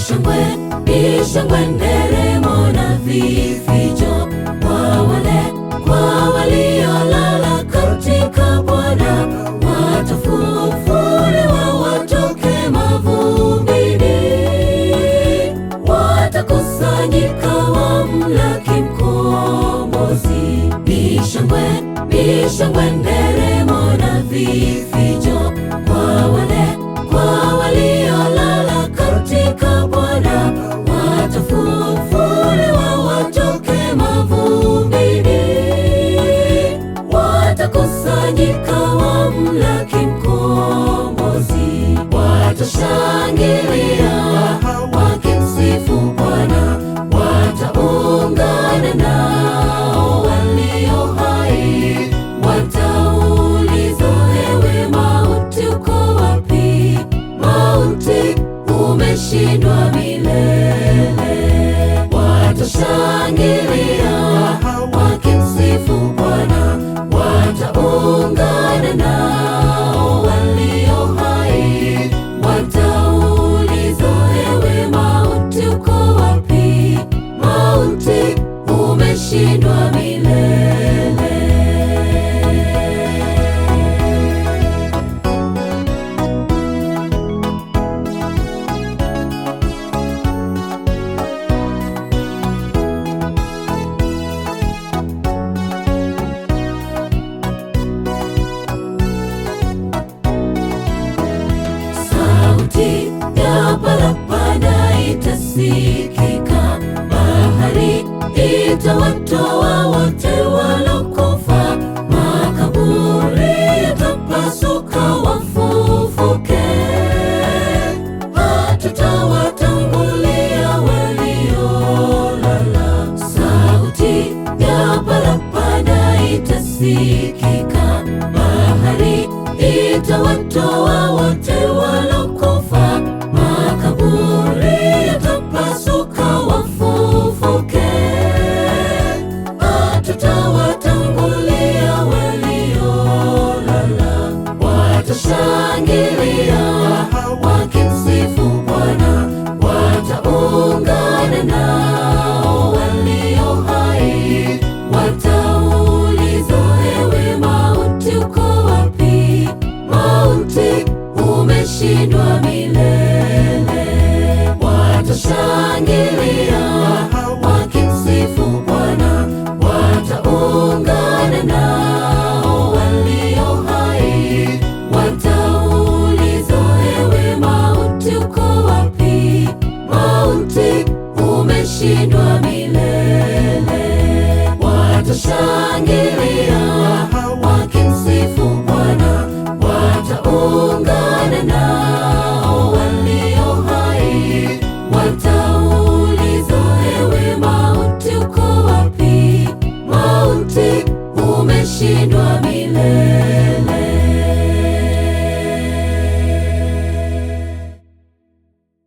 ni shangwe, nderemo na vifijo kwa waliolala katika Bwana, watafufuliwa watoke mavumbini, watakusanyika wamlaki Mkombozi. Ni shangwe, nderemo na vifijo kwa waliolala katika Bwana, watafufuliwa watoke mavumbini, watakusanyika wamlaki Mkombozi. Watashangilia wakimsifu Bwana, wataungana nao walio hai, watauliza, ewe mauti uko wapi? Mauti umeshindwa milele. Watashangilia wakimsifu Bwana, wataungana nao walio hai, watauliza, ewe mauti uko wapi? Mauti umeshindwa milele. Sauti ya parapanda itasikika, bahari itawatoa wote walokufa, makaburi yatapasuka wafufuke, hatutawatangulia waliolala. Sauti ya parapanda itasikika, bahari itawatoa wote walokufa, makaburi yatapasuka wafufuke, hatutawatangulia waliolala. Watashangilia wakimsifu Bwana, wataungana nao walio hai, watauliza, ewe mauti uko wapi? Mauti umeshindwa milele. Watashangilia wakimsifu Bwana, wataungana nao walio hai, watauliza, ewe mauti uko wapi? Mauti umeshindwa milele. Watashangilia wakimsifu Bwana, wataungana nao walio hai,